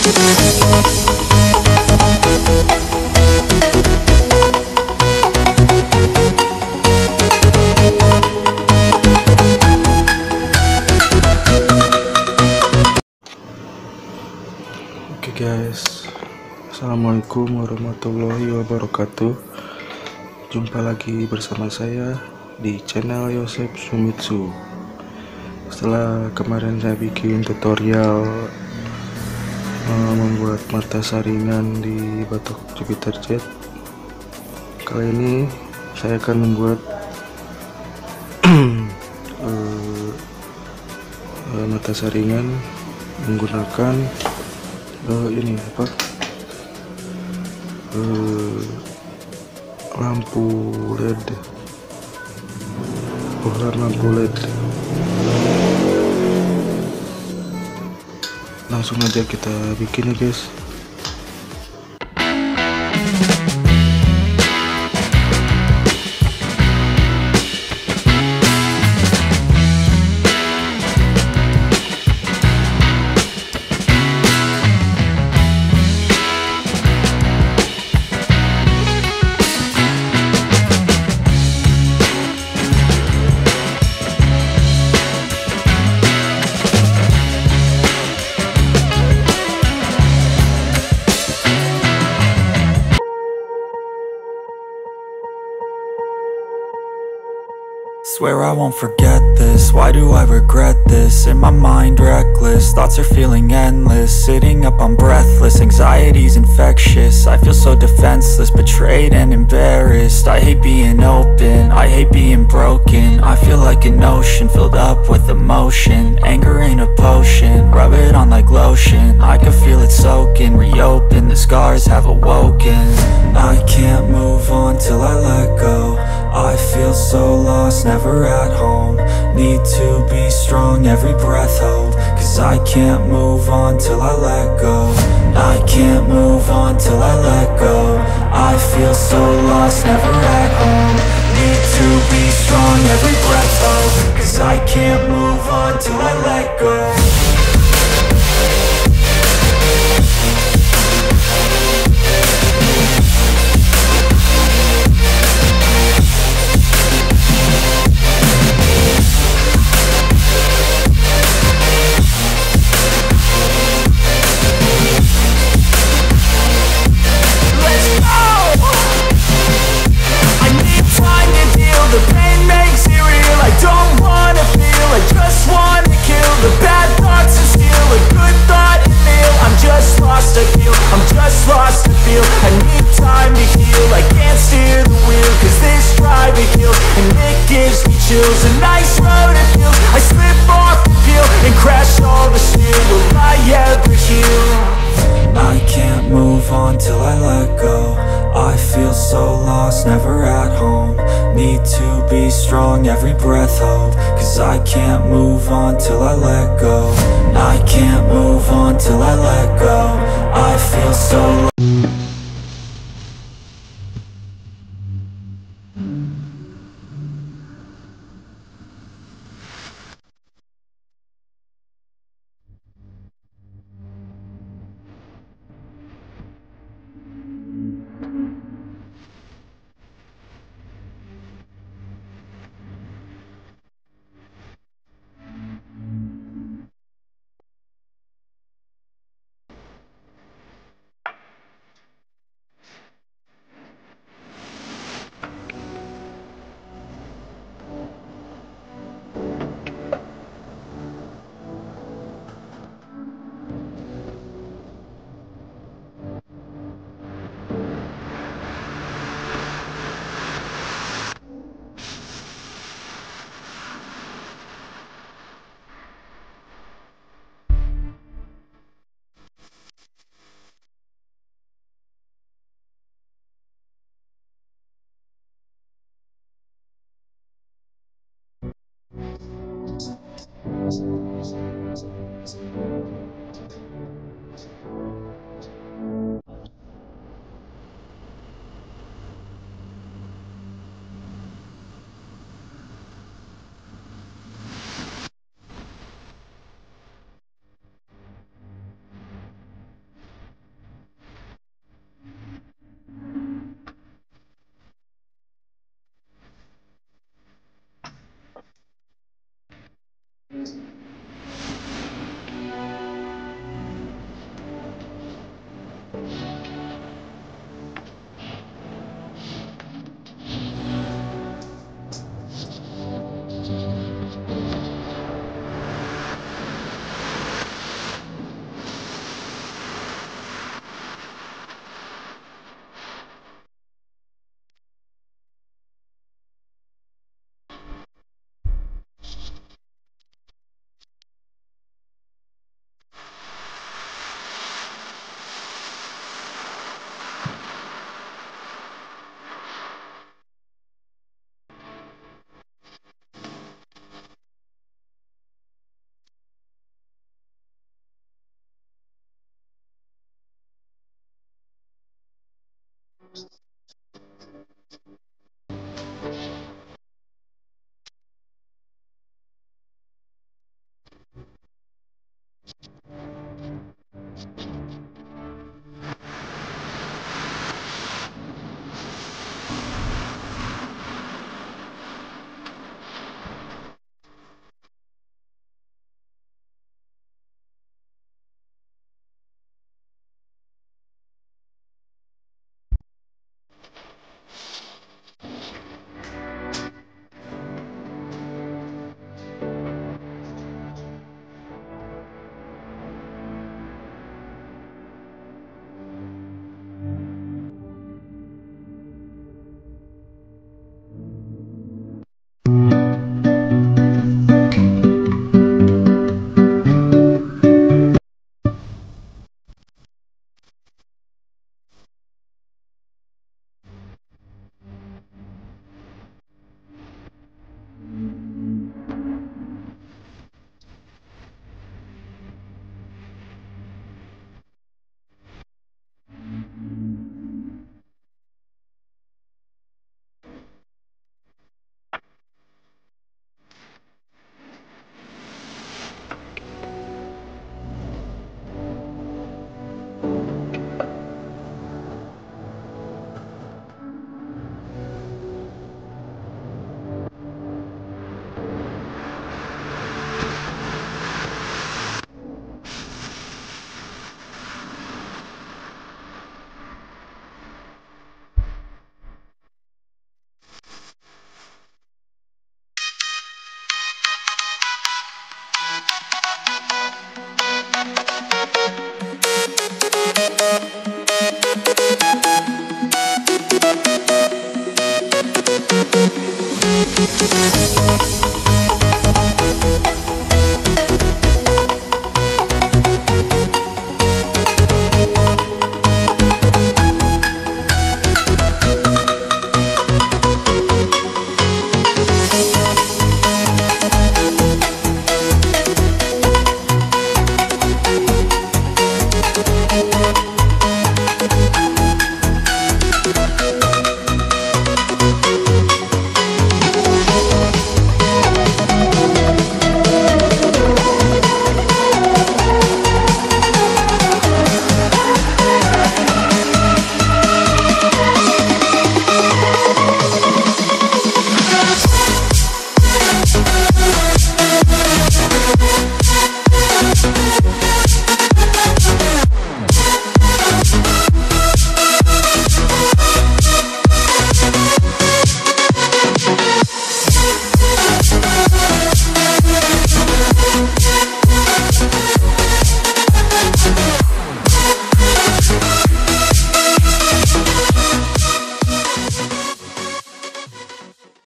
Oke guys, assalamualaikum warahmatullahi wabarakatuh. Jumpa lagi bersama saya di channel Yosef Sumitsu. Setelah kemarin saya bikin tutorial membuat mata saringan di batok Jupiter Jet, kali ini saya akan membuat mata saringan menggunakan ini apa, lampu LED, bohlam lampu LED. Langsung aja kita bikin ya guys. Swear I won't forget this, why do I regret this? In my mind reckless, thoughts are feeling endless. Sitting up, I'm breathless, anxiety's infectious. I feel so defenseless, betrayed and embarrassed. I hate being open, I hate being broken. I feel like an ocean filled up with emotion. Anger ain't a potion, rub it on like lotion. I can feel it soaking, reopen, the scars have awoken. I can't move on till I let go. I feel so lost, never at home. Need to be strong, every breath hold. Cause I can't move on till I let go. I can't move on till I let go. I feel so lost, never at home. Need to be strong, every breath hold. Cause I can't move on till I let go. A nice road it feels. I slip off the peel and crash all the steel. Will I ever heal? I can't move on till I let go. I feel so lost, never at home. Need to be strong, every breath hold. Cause I can't move on till I let go. I can't move on till I let go. I feel so lost.